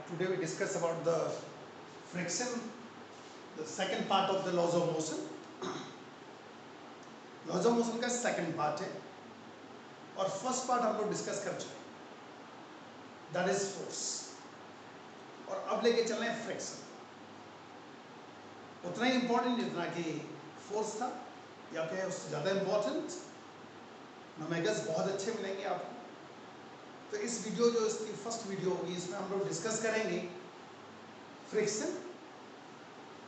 Today we discuss about the friction, the second part of the laws of motion. Laws of motion का second part है और first part हम लोग discuss कर चुके, that is force, और अब लेके चल रहे हैं फ्रिक्शन। उतना ही इंपॉर्टेंट जितना कि फोर्स था या क्या उससे ज़्यादा इंपॉर्टेंट। नोमेगस बहुत अच्छे मिलेंगे आपको। तो इस वीडियो जो इसकी फर्स्ट वीडियो होगी इसमें हम लोग डिस्कस करेंगे friction,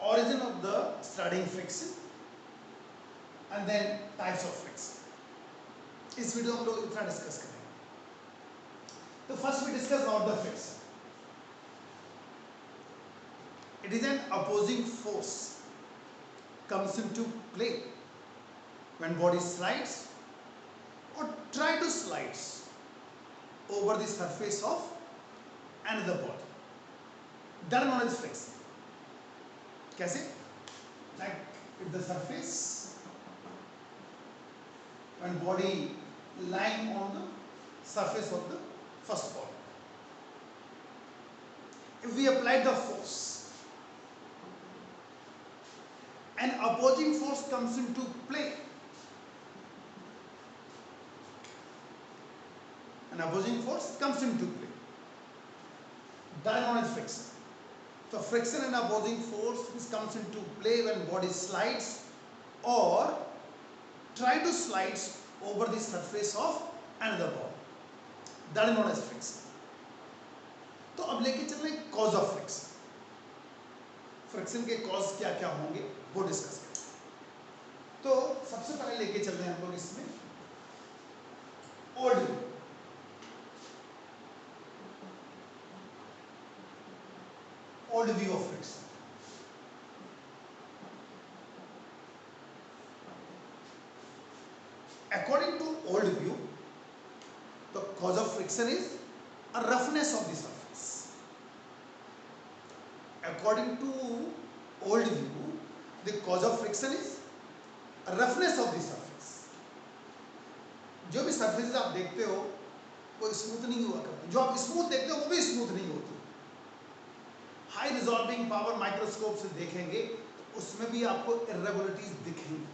origin of the starting friction and then types of friction। इस वीडियो में हम लोग इतना डिस्कस करेंगे। तो first we discuss about the friction. It is an opposing force comes into play when body slides or try to slides over the surface of another body, that is known as friction। कैसे? Like if the surface when body lying on the surface of the first body, if we apply the force, an opposing force comes into play, an opposing force comes into play, that is known as friction। So friction and opposing force comes into play when body slides or try to slide over the surface of another body, that is known as friction। तो अब लेके चल रहे हैं cause of friction. Friction के cause क्या क्या होंगे वो डिस्कस करें। तो सबसे पहले लेके चल रहे हैं हम लोग इसमें old view of friction। According to old view, the cause of friction is a roughness of the surface। According to old view, the cause of friction is a roughness of the surface। जो भी surfaces आप देखते हो वो smooth नहीं हुआ करते, जो आप स्मूथ देखते हो वो भी स्मूथ नहीं होती। हाई रिजॉल्विंग पावर माइक्रोस्कोप से देखेंगे तो उसमें भी आपको इरेगुलरिटीज दिखेंगी।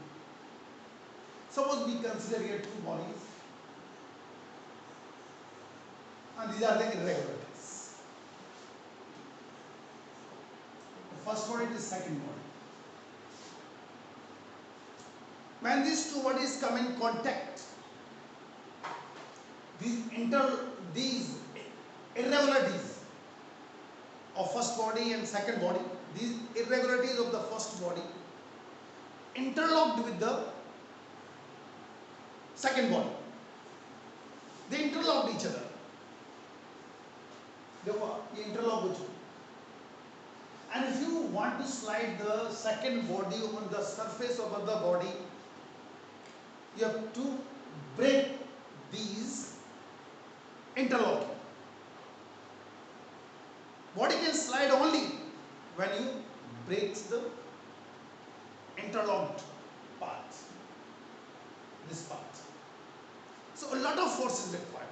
Suppose we consider here two bodies and these are the irregularities। The first body is the second body। When these two bodies come in contact, these irregularities of first body and second body, these irregularities of the first body interlocked with the second body, they interlocked each other। देखो ये interlock हो चुके, and if you want to slide the second body on the surface of other body, you have to break these interlocking। Body can slide only when you break the interlocked part, this part। So a lot of force is required।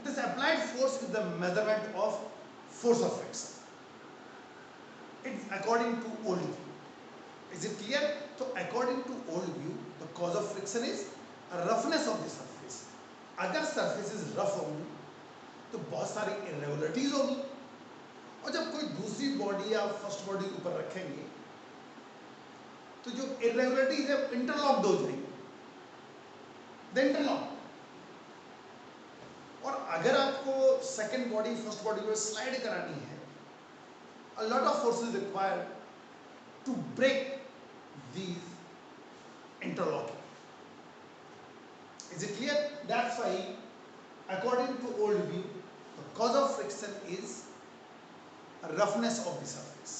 This applied force is the measurement of force of friction। It's according to old view। Is it clear? So according to old view, the cause of friction is a roughness of the surface। अगर surface is rough होंगी तो बहुत सारी irregularities होगी, और जब कोई दूसरी बॉडी या फर्स्ट बॉडी के ऊपर रखेंगे तो जो इरेगुलरिटीज है इंटरलॉक्ड हो जाएंगे, द इंटरलॉक। और अगर आपको सेकंड बॉडी फर्स्ट बॉडी को स्लाइड करानी है, a lot of force is required to break these interlocking. Is it clear? That's why according to old view the cause of friction is roughness of the surface.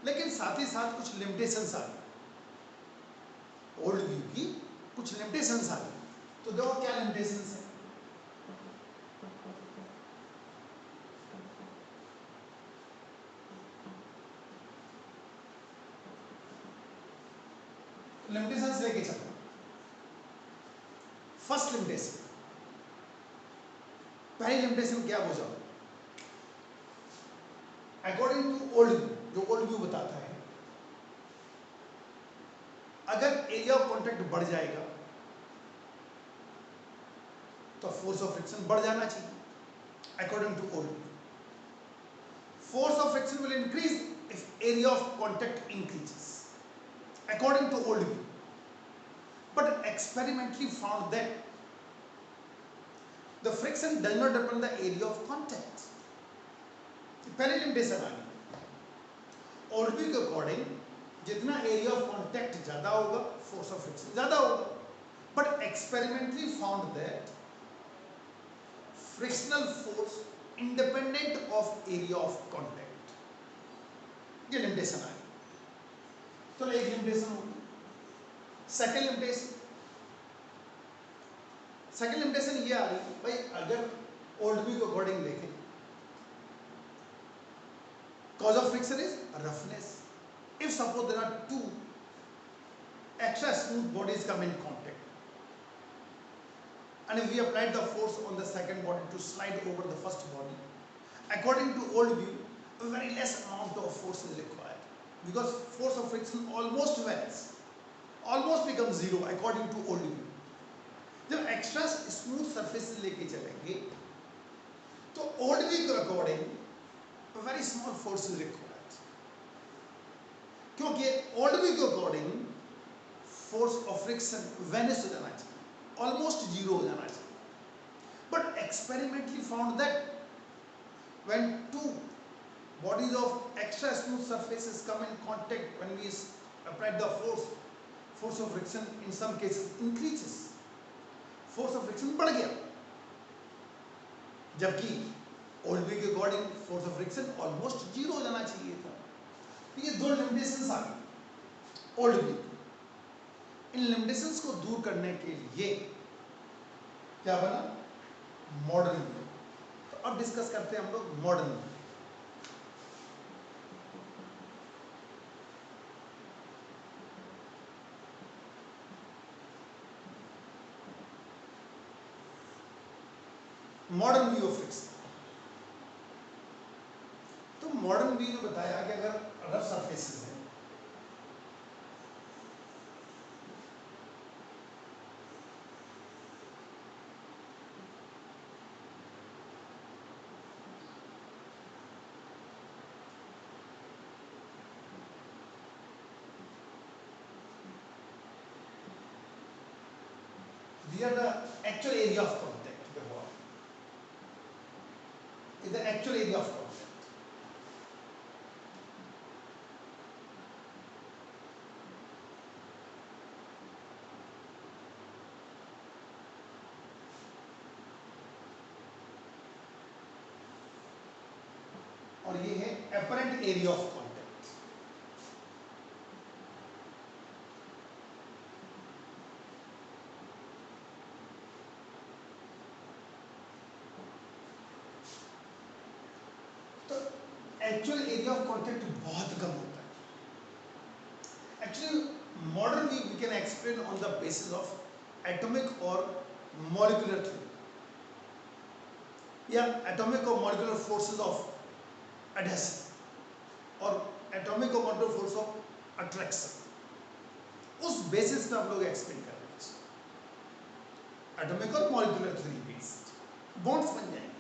लेकिन साथ ही साथ कुछ limitations आ गई, old view की कुछ limitations आ गई। तो देखो क्या लिमिटेशंस है। लिमिटेशंस लेके चलते हैं। फर्स्ट लिमिटेशन, पहली लिमिटेशन क्या हो जाओ, अकॉर्डिंग टू ओल्ड व्यू, जो ओल्ड व्यू बताता है, अगर एरिया ऑफ कॉन्टैक्ट बढ़ जाएगा तो फोर्स ऑफ फ्रिक्शन बढ़ जाना चाहिए according to old view. Force of friction will increase if area of contact increases according to old view, but experimentally found that the friction does not depend on the area of contact. पहले limitation आ गई. Old view के according जितना area of contact ज्यादा होगा force of friction ज्यादा होगा, but experimentally found that frictional force independent of area of contact. ये limitation आ गई. तो एक लिमिटेशन होगी. सेकेंड लिमिटेशन ये आ रही भाई, अगर ओल्ड व्यू के अकॉर्डिंग देखें, cause of friction is roughness. If suppose there are two extra smooth bodies come in contact, and if we applied the force on the second body to slide over the first body, according to old view, a very less amount of force is required, because force of friction almost varies, almost becomes zero according to old view. जब extra smooth surface लेके चलेंगे तो old view के according very small force is required, क्योंकि old view के according force of friction vanish हो जाना चाहिए, ऑलमोस्ट जीरो हो जाना चाहिए. But experimentally found that when two bodies of extra smooth surfaces come in contact, when we apply the force of friction in some cases increases, force of friction बढ़ गया, जबकि old view के according force of friction almost zero हो जाना चाहिए था. तो ये दो लिमिटेशंस आ गई ओल्ड व्यू. इन लिमिटेशंस को दूर करने के लिए क्या बना? Modern view. तो अब डिस्कस करते हैं हम लोग modern view. Modern view of friction. तो मॉडर्न व्यू ने बताया कि अगर रफ सरफेसेस है, these are the actual area of contact. Is the actual area of contact. और ये है apparent area of contact. तो एक्चुअल एरिया ऑफ कॉन्टैक्ट बहुत कम होता है. Actually modern view we can explain on the basis of atomic और molecular theory, या एटॉमिक और मॉलिक्यूलर फोर्सेस ऑफ एडहेशन और एटॉमिक और मॉलिक्यूलर फोर्स ऑफ अट्रैक्शन. उस बेसिस पे हम लोग एक्सप्लेन कर रहे हैं. एटॉमिक और मॉलिक्यूलर थ्योरी बेस्ड बॉन्ड्स बन जाएंगे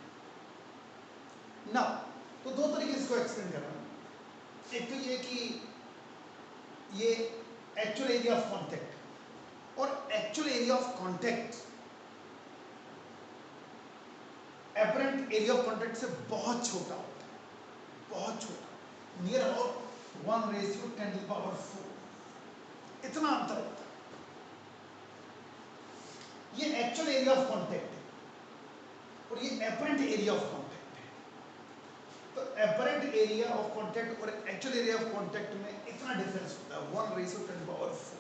ना. तो दो तरीके से इसको एक्सप्लेन कर रहा हूं. एक तो ये कि ये एक्चुअल एरिया ऑफ कांटेक्ट, और actual area of contact apparent area of contact से बहुत छोटा होता है, बहुत छोटा, नियर अबाउट 1:10⁴. इतना अंतर होता है. ये एक्चुअल एरिया ऑफ कांटेक्ट है और ये एपरेंट एरिया ऑफ कांटेक्ट. तो एपरेंट एरिया ऑफ कांटेक्ट और एक्चुअल एरिया ऑफ कांटेक्ट में इतना डिफरेंस होता है 1:10⁴.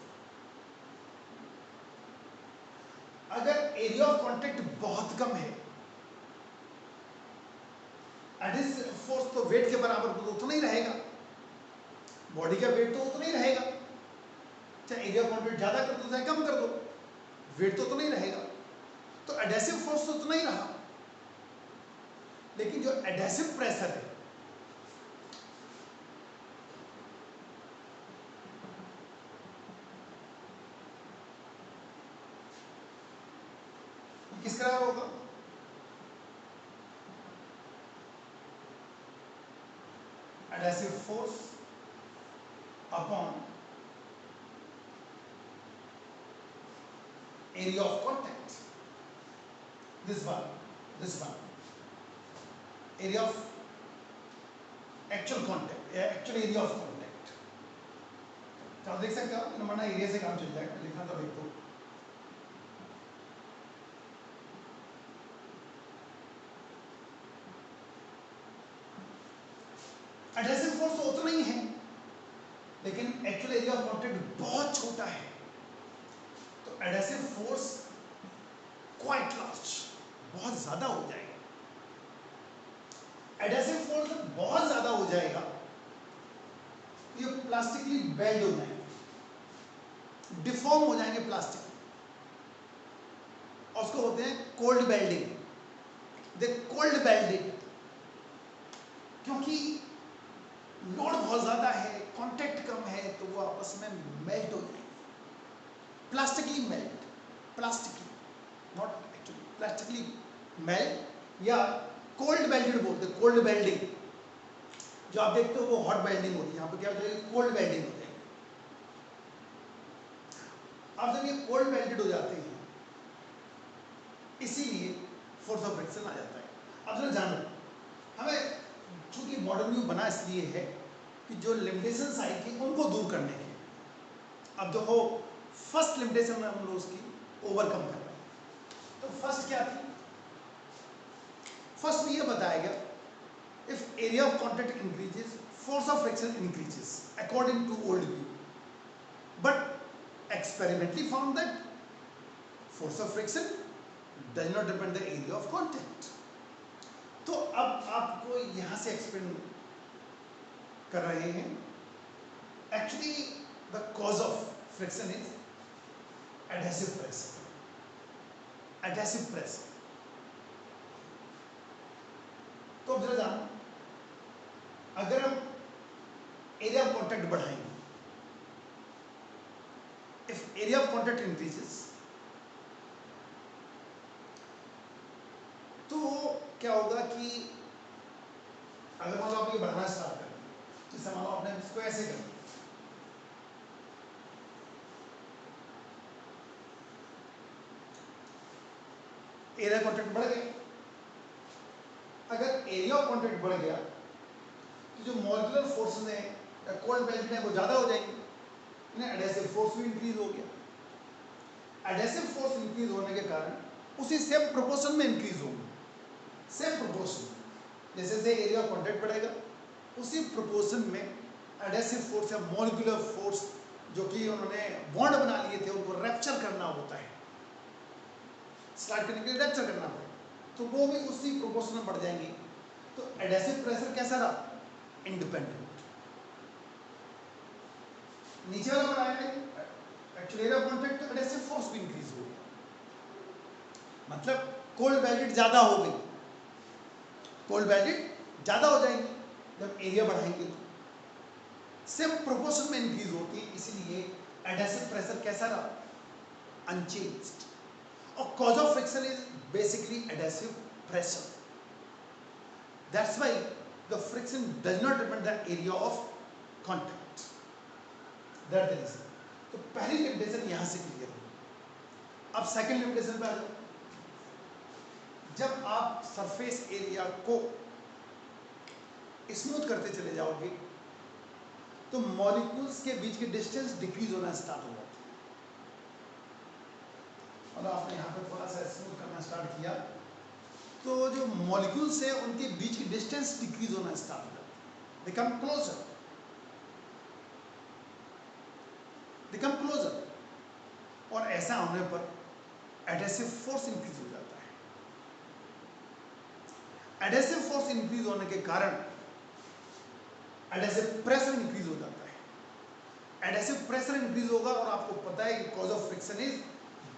अगर एरिया ऑफ कांटेक्ट बहुत कम है, एडहेसिव फोर्स तो वेट के बराबर तो उतना ही रहेगा, बॉडी का वेट तो उतना ही रहेगा, चाहे एरिया ऑफ कांटेक्ट ज्यादा कर दो चाहे कम कर दो, वेट तो उतना ही रहेगा. तो एडहेसिव फोर्स तो उतना ही रहा, लेकिन जो एडहेसिव प्रेशर है adhesive force upon area of contact. This one area of actual contact, actual area of contact. तो आप देख सकते हो हमारा एरिया से काम चल जाएगा, लिखना तो लिख दो। एडहेसिव फोर्स तो उतना ही है, लेकिन एक्चुअल एरिया ऑफ कॉन्टैक्ट बहुत छोटा है, तो एडहेसिव फोर्स क्वाइट लार्ज, बहुत ज्यादा हो जाएगा। एडहेसिव फोर्स बहुत ज्यादा हो जाएगा, ये प्लास्टिकली बेल्ड हो जाएंगे, डिफॉर्म हो जाएंगे प्लास्टिक, और उसको होते हैं कोल्ड बेल्डिंग। दे कोल्ड बेल्डिंग, क्योंकि लोड बहुत ज्यादा है, कांटेक्ट कम है, तो वो आपस में मेल्ट हो जाएंगे, plastically melt, plastically, not actually plastically melt, या कोल्ड बेल्डेड बोलते हैं, कोल्ड बेल्डिंग। जो आप देखते हो वो हॉट बेल्डिंग होती है, यहाँ पे क्या हो जाएगी, कोल्ड बेल्डिंग हो जाएगी। अब जब ये कोल्ड बेल्डेड हो जाते हैं, इसीलिए फोर्स ऑफ फ्रिक्शन आ जाता है। अब जरा जानो, हमें चूंकि मॉडर्न व्यू बना इसलिए है कि जो लिमिटेशंस आई थी उनको दूर करने के। अब देखो फर्स्ट लिमिटेशन में हम लोग उसकी ओवरकम कर रहे हैं। तो फर्स्ट क्या थी? फर्स्ट में ये बताया गया, if area of contact increases, force of friction increases according to old view, but experimentally found that force of friction does not depend the area of contact. तो अब आपको यहां से एक्सप्लेन कर रहे हैं, actually the cause of friction is adhesive pressure, adhesive pressure. तो अब जरा जानो, अगर हम एरिया ऑफ कॉन्टैक्ट बढ़ाएंगे, if area of contact increases, तो क्या होगा कि अगर मान लो आप ये बढ़ाना स्टार्ट कर दिया, जैसे मान लो आपने इसको ऐसे कर दिया, एरिया कॉन्टैक्ट बढ़ गया। अगर एरिया ऑफ कॉन्टैक्ट बढ़ गया तो जो मॉलिक्यूलर फोर्सेस हैं कोल्ड बेल्ट में वो ज्यादा हो जाएंगे, एडहेसिव फोर्स भी इंक्रीज हो गया। एडहेसिव फोर्स इंक्रीज होने के कारण उसी सेम प्रोपोर्शन में इंक्रीज होगी, सेम प्रोपोर्शन, जैसे जैसे एरिया ऑफ कॉन्टैक्ट बढ़ेगा उसी प्रोपोर्शन में एडहेसिव फोर्स या मॉलिक्यूलर फोर्स जो कि उन्होंने बॉन्ड बना लिए थे उनको रैप्चर करना होता है, स्टार्ट करने के लिए रैप्चर करना होता है, तो वो भी उसी प्रोपोर्शन में बढ़ जाएंगे। तो एडहेसिव प्रेशर कैसा रहा? इंडिपेंडेंट। नीचे वाला बनाया है एक्चुअली एरिया ऑफ कॉन्टैक्ट, तो एडहेसिव फोर्स भी इंक्रीज हो गया, मतलब कोल्ड बेल्टेड ज्यादा हो गई, कोल्ड बेल्टेड ज्यादा हो जाएंगी जब एरिया बढ़ाएंगे, तो सेम प्रोपोर्शन में इंक्रीज होती है, इसलिए एडहेसिव प्रेशर कैसा रहा? अनचेंज्ड। और cause of friction is basically adhesive pressure. That's why the friction does not depend the area of contact. That's the reason. तो पहली लिमिटेशन यहां से क्लियर हो। अब सेकंड लिमिटेशन पे आ जाओ। जब आप सरफेस एरिया को स्मूथ करते चले जाओगे तो मॉलिक्यूल्स के बीच की डिस्टेंस डिक्रीज होना स्टार्ट हो जाती है। और आपने यहाँ पे थोड़ा सा स्मूथ करना स्टार्ट किया तो जो मॉलिक्यूल्स है उनके बीच की डिस्टेंस डिक्रीज होना स्टार्ट हो जाती है, बिकम क्लोजर, बिकम क्लोजर, और ऐसा होने पर एडहेसिव फोर्स इंक्रीज हो जाता है। एडहेसिव फोर्स इंक्रीज होने के कारण एडहेसिव प्रेशर इंक्रीज हो जाता है। एडहेसिव प्रेशर इंक्रीज होगा और आपको पता है कि cause of friction is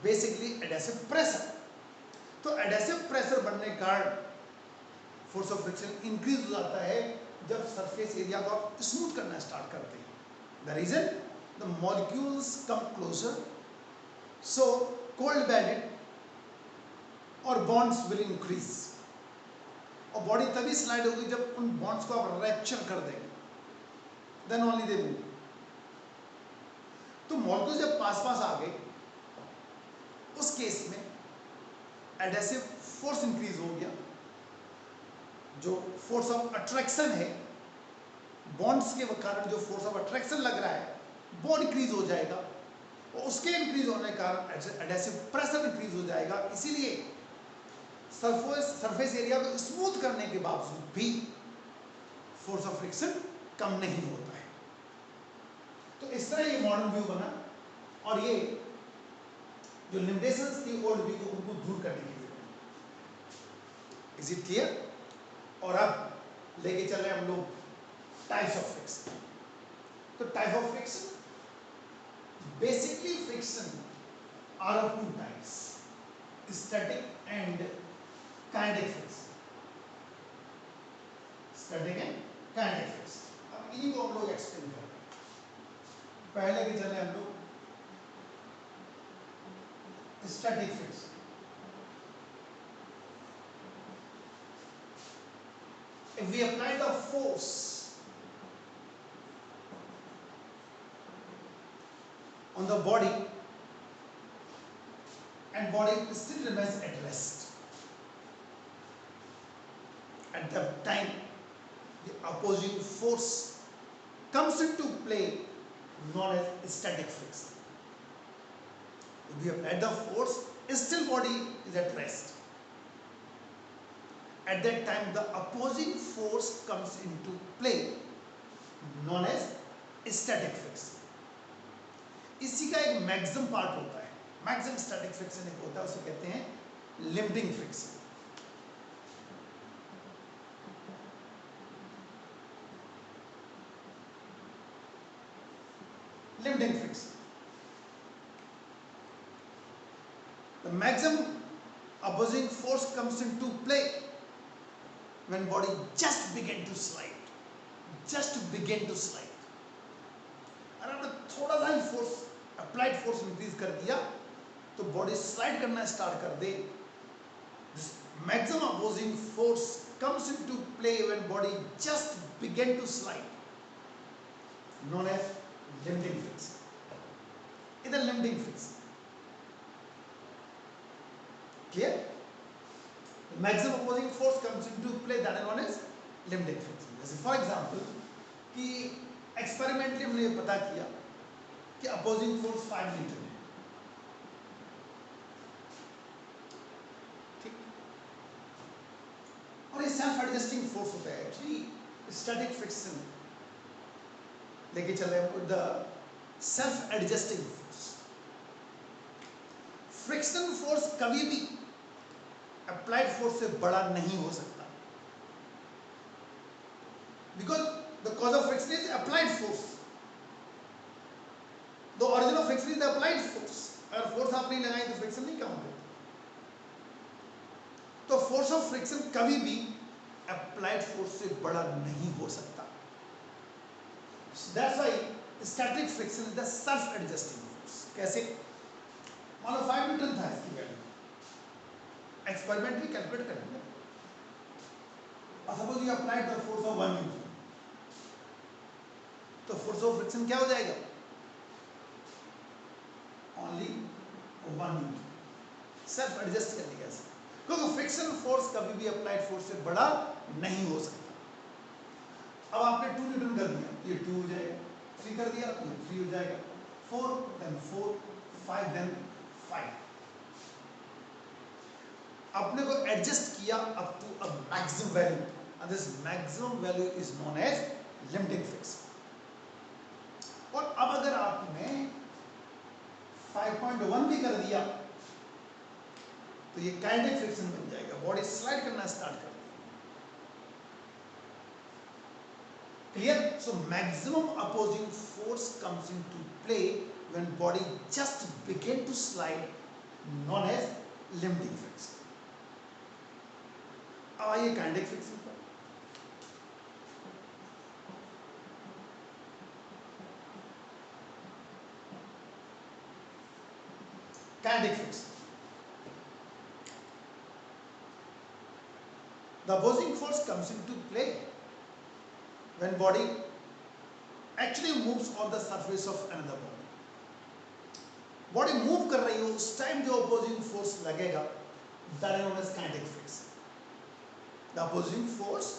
basically adhesive pressure. तो एडहेसिव प्रेशर बनने के कारण फोर्स ऑफ फ्रिक्शन इंक्रीज हो जाता है जब सरफेस एरिया को आप स्मूथ करना स्टार्ट करते हैं। The reason the molecules come closer, so cold belted और बॉन्ड्स विल इंक्रीज, और बॉडी तभी स्लाइड होगी जब उन बॉन्ड्स को आप रैप्चर कर देंगे। then only they move. तो मॉलिक्यूल जब पास पास आ गए, उस केस में एडेसिव फोर्स इंक्रीज हो गया, जो फोर्स ऑफ अट्रैक्शन है, बॉन्ड्स के कारण जो फोर्स ऑफ अट्रैक्शन लग रहा है वो इंक्रीज हो जाएगा, और उसके इंक्रीज होने के कारण एडेसिव प्रेशर इंक्रीज हो जाएगा। इसीलिए सरफेस एरिया को स्मूथ करने के बावजूद भी फोर्स ऑफ फ्रिक्शन कम नहीं होता है। तो इस तरह ये मॉडर्न व्यू बना, और ये जो लिमिटेशंस थी ओल्ड व्यू को उनको दूर करने के लिए। Is it clear? और अब लेके चल रहे हैं हम लोग टाइप्स ऑफ फ्रिक्शन। तो type of friction, basically friction are of two types, static and kinetic friction. Static and kinetic friction, अब इन्हीं को हम लोग एक्सप्लेन करें। पहले के चले हम लोग static friction. If we apply the force on the body and body still remains at rest, at that time the opposing force comes into play, known as static friction. If we apply the force, still body is at rest. At that time the opposing force comes into play, known as static friction. इसी का एक maximum part होता है, maximum static friction एक होता है, उसे कहते हैं limiting friction. Limiting friction, the maximum opposing force comes into play when body just begin to slide, just begin to slide. अगर आपने थोड़ा सा ही फोर्स, अप्लाइड फोर्स इंक्रीज कर दिया तो बॉडी स्लाइड करना स्टार्ट कर दे। This maximum opposing force comes into play when body just begin to slide, known as limiting friction. इधर limiting friction clear? Maximum opposing force comes into play, that is known as limiting friction. जैसे for example कि experimentally हमने ये पता किया कि opposing force 5 Newton है, ठीक, और ये सेल्फ एडजस्टिंग फोर्स होता है। एक्चुअली स्टैटिक फ्रिक्शन लेके चल रहे हैं the self adjusting force. Friction force कभी भी अप्लाइड फोर्स से बड़ा नहीं हो सकता, because the cause of friction is applied force. The origin of friction is the applied force. अगर फोर्स आप नहीं लगाएं तो फ्रिक्शन नहीं काउंट होता। तो फोर्स ऑफ फ्रिक्शन कभी भी अप्लाइड फोर्स से बड़ा नहीं हो सकता। That's why static friction is the self adjusting force. कैसे? मान लो 5 न्यूटन था इसकी वैल्यू, एक्सपेरिमेंटली कैलकुलेट करेंगे, और suppose you applied the force of 1 Newton, तो फोर्स ऑफ फ्रिक्शन क्या हो जाएगा? Only 1 Newton. सेल्फ एडजस्ट करने कैसे? क्योंकि फ्रिक्शन फोर्स कभी भी अप्लाइड फोर्स से बड़ा नहीं हो सकता। अब आपने 2 न्यूटन कर दिया, ये 2 हो जाएगा, 3 कर दिया तो 3 हो जाएगा, 4 then 4, 5 then 5। आपने को एडजस्ट किया up to a maximum value, and this maximum value is known as limiting friction. और अब अगर आपने 5.1 भी कर दिया तो ये काइनेटिक फ्रिक्शन बन जाएगा, बॉडी स्लाइड करना स्टार्ट कर देगी। Clear? So maximum opposing force comes into play when body just begin to slide, known as limiting friction. अब आइए काइनेटिक फ्रिक्शन पर। Kinetic friction. The opposing force comes into play when body actually moves on the surface of another body. Body move कर रही हो उस time जो opposing force लगेगा, that is known as kinetic friction. The opposing force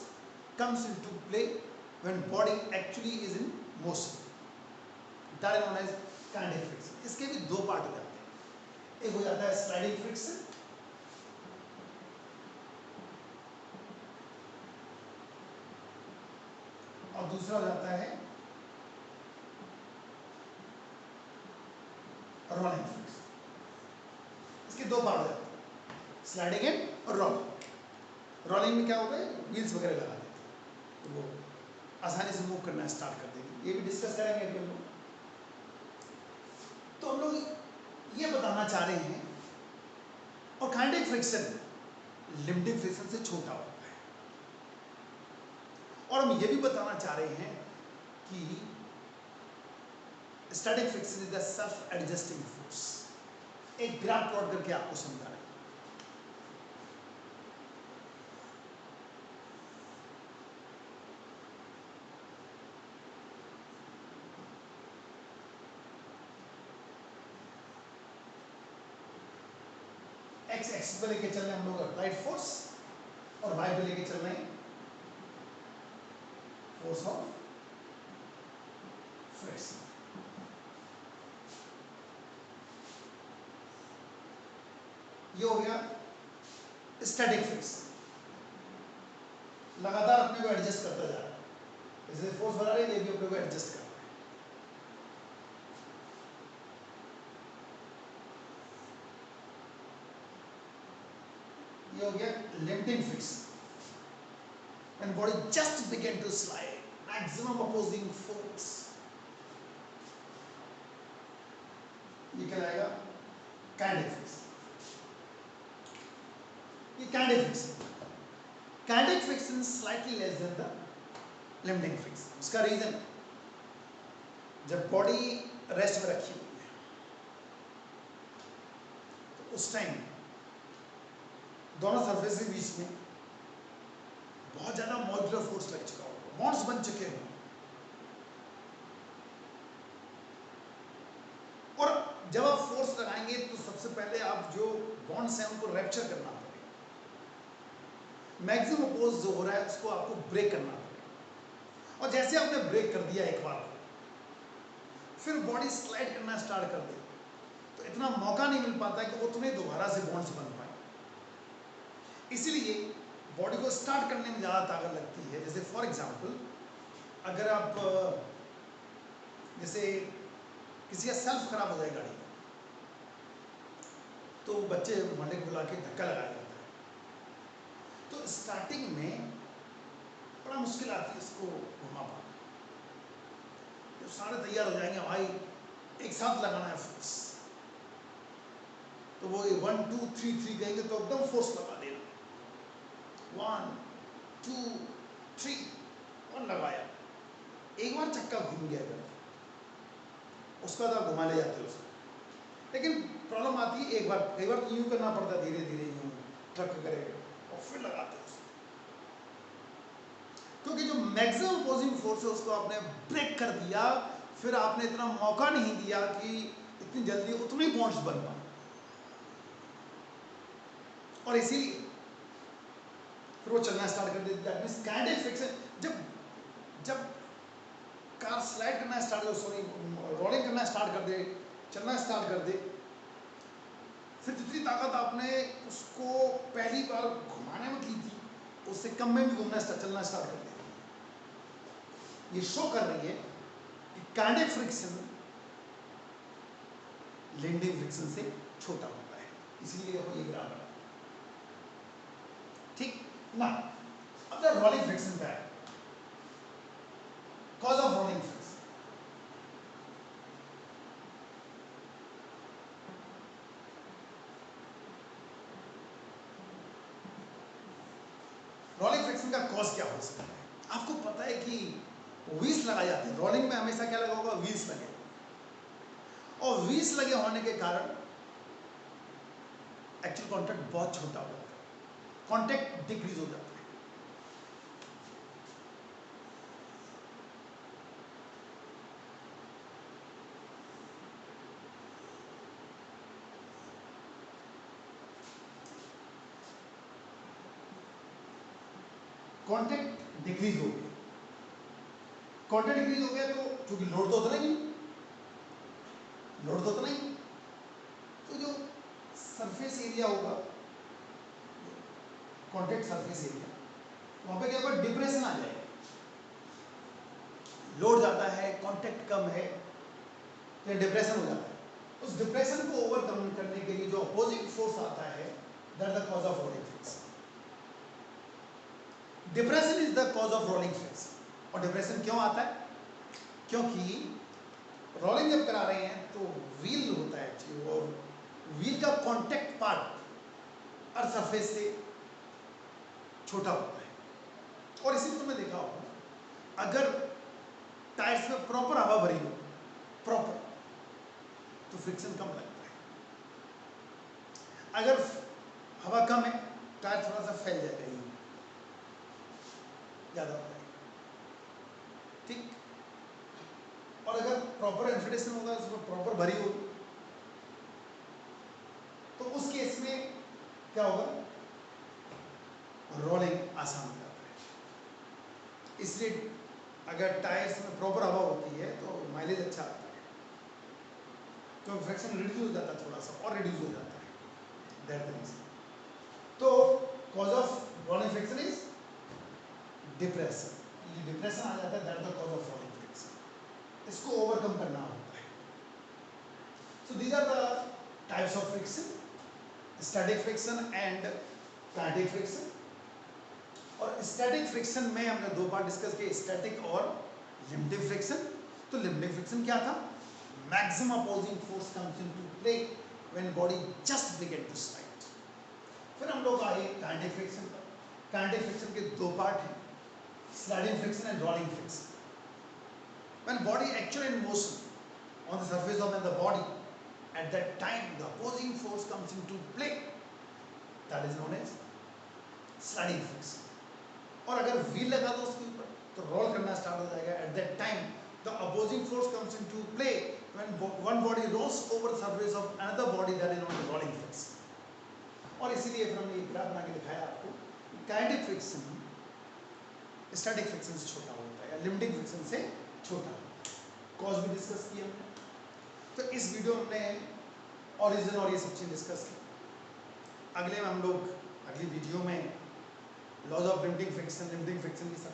comes into play when body actually is in motion. That is known as kinetic friction. इसके भी दो part हो जाते हैं. एक हो जाता है sliding friction और दूसरा हो जाता है रोलिंग फ्रिक्शन. इसके दो पार्ट हो जाते हैं, स्लाइडिंग एंड और रोलिंग. रोलिंग में क्या होता है, व्हील्स वगैरह लगा देते हैं तो वो आसानी से मूव करना स्टार्ट कर देगी. ये भी डिस्कस करेंगे अभी हम लोग. तो हम लोग ये बताना चाह रहे हैं और काइनेटिक फ्रिक्शन लिमिटिंग फ्रिक्शन से छोटा होता है. और हम ये भी बताना चाह रहे हैं कि static friction is the self adjusting force. एक ग्राफ प्लॉट करके आपको समझा रहे हैं. एक्स एक्सिस पे लेके चल रहे हैं हम लोग अप्लाइड फोर्स और वाई पे लेके चल रहे हैं फोर्स ऑफ फ्रिक्शन. ये हो गया स्टैटिक फ्रिक्शन. लगातार अपने को एडजस्ट करता जा रहा है. जैसे फोर्स बना रहे हैं, ये भी अपने को एडजस्ट कर रहा है. ये हो गया limiting friction. When body just begin to slide, maximum opposing force. ये कहलाएगा kinetic friction. ये kinetic friction. Kinetic friction is slightly less than the limiting friction. उसका रीजन, जब बॉडी रेस्ट में रखी हुई है तो उस टाइम दोनों सरफेस के बीच में बहुत ज्यादा मॉलिक्यूलर फोर्स लग चुका होगा, बॉन्ड्स बन चुके हों. और जब आप फोर्स लगाएंगे तो सबसे पहले आप जो बॉन्ड्स हैं उनको रैप्चर करना पड़ेगा. मैक्सिमम अपोज जो हो रहा है उसको आपको ब्रेक करना पड़ेगा. और जैसे आपने ब्रेक कर दिया एक बार, फिर बॉडी स्लाइड करना स्टार्ट कर दे तो इतना मौका नहीं मिल पाता कि उतने दोबारा से बॉन्ड्स बन पाए. इसीलिए बॉडी को स्टार्ट करने में ज़्यादा ताकत लगती है. जैसे फॉर एग्जांपल, अगर आप जैसे किसी का सेल्फ खराब हो जाए गाड़ी, तो बच्चे मोहल्ले को बुला के धक्का लगाया जाता है. तो स्टार्टिंग में बड़ा मुश्किल आती है इसको घुमा पाना. जब सारे तैयार हो जाएंगे, भाई एक साथ लगाना है फोर्स, तो वो 1 2 3 3 कहेंगे तो एकदम फोर्स लगा देना. 1 2 3 और लगाया. एक बार चक्का घूम गया अगर, उसका तो घुमा ले जाते हो उसको. लेकिन प्रॉब्लम आती है एक बार, कई बार तो यूं करना पड़ता है, धीरे धीरे यूं ट्रक करेगा और फिर लगाते हो उसको. क्योंकि जो मैक्सिमम अपोजिंग फोर्स है उसको आपने ब्रेक कर दिया, फिर आपने इतना मौका नहीं दिया कि इतनी जल्दी उतने बॉन्ड्स बन पाए. और इसीलिए फिर वो चलना स्टार्ट कर देती. दैट मींस काइनेटिक फ्रिक्शन, जब कार स्लाइड करना स्टार्ट कर, सॉरी रोलिंग करना स्टार्ट कर दे, चलना स्टार्ट कर दे, फिर जितनी ताकत आपने उसको पहली बार घुमाने में की थी, उससे कम में भी चलना स्टार्ट कर दे. ये शो कर रही है कि काइनेटिक फ्रिक्शन लिमिटिंग फ्रिक्शन से छोटा होता है. इसीलिए देखो ये ग्राफ है. ठीक ना. अब द रोलिंग फ्रिक्शन का cause of rolling friction. Rolling friction का कॉज क्या हो सकता है? आपको पता है कि व्हील्स लगाए जाते हैं. रोलिंग में हमेशा क्या लगा होगा? व्हील्स लगे. और व्हील्स लगे होने के कारण एक्चुअल कॉन्टैक्ट बहुत छोटा होता है, कॉन्टैक्ट डिक्रीज हो जाता है. कांटेक्ट डिक्रीज हो गया। कांटेक्ट डिक्रीज हो गया तो चूंकि लोड तो उतना ही, लोड तो उतना ही, तो जो सरफेस एरिया होगा, कांटेक्ट सरफेस एरिया, वहां पे क्या होगा, डिप्रेशन आ जाएगा। लोड ज्यादा है, कांटेक्ट कम है, तो डिप्रेशन हो जाता है। उस डिप्रेशन को ओवरकम करने के लिए जो अपोजिंग फोर्स आता है, that is the cause of rolling friction. Depression is the cause of rolling friction. और डिप्रेशन क्यों आता है? क्योंकि रोलिंग जब करा रहे हैं तो व्हील होता है एक्चुअली, वो व्हील का कांटेक्ट पार्ट अर्थ सरफेस से छोटा होता है। और इसी को तुमने देखा होगा, अगर टायर्स में प्रॉपर हवा भरी हो, प्रॉपर, तो फ्रिक्शन कम लगता है। अगर हवा कम है, टायर थोड़ा सा फैल जाएगा, ये ज्यादा हो जाएगा, ठीक। और अगर प्रॉपर इन्फ्लेशन होगा, उसमें प्रॉपर भरी होगी, तो उस केस में क्या होगा, रोलिंग आसान हो जाता है। इसलिए अगर टायर्स में प्रॉपर हवा होती है तो माइलेज अच्छा आता है, तो फ्रिक्शन रिड्यूस हो जाता है, थोड़ा सा और रिड्यूस हो जाता है, दैट द रीजन। तो cause of rolling friction is depression. ये डिप्रेशन आ जाता है, that the cause of rolling friction. इसको ओवरकम करना होता है। So these are the types of friction, static friction and kinetic friction. और स्टैटिक फ्रिक्शन में हमने दो पार्ट डिस्कस किए, स्टैटिक और लिमिटिंग फ्रिक्शन। तो लिमिटिंग फ्रिक्शन क्या था? Maximum opposing force comes into play when body just begin to slide. फिर हम लोग आए काइनेटिक फ्रिक्शन पर। काइनेटिक फ्रिक्शन के दो पार्ट हैं, sliding friction and rolling friction. When body actually in motion on the surface of the body, at that time the opposing force comes into play, that is known as sliding friction. और अगर wheel लगा दो उसके ऊपर तो role करना start हो जाएगा। At that time the opposing force comes into play when one body rolls over surface of another body, that is known as rolling friction. और इसीलिए फिर हमने एक ग्राफ बना के दिखाया आपको, काइनेटिक फ्रिक्शन स्टैटिक फ्रिक्शन से छोटा होता है या लिमिटिंग फ्रिक्शन से छोटा होता है। कॉज भी डिस्कस किया हमने। तो इस वीडियो में हमने ओरिजिन और ये सब चीज़ डिस्कस की। अगले में हम लोग अगली वीडियो में लॉज ऑफ लिमिटिंग फ्रिक्शन की सब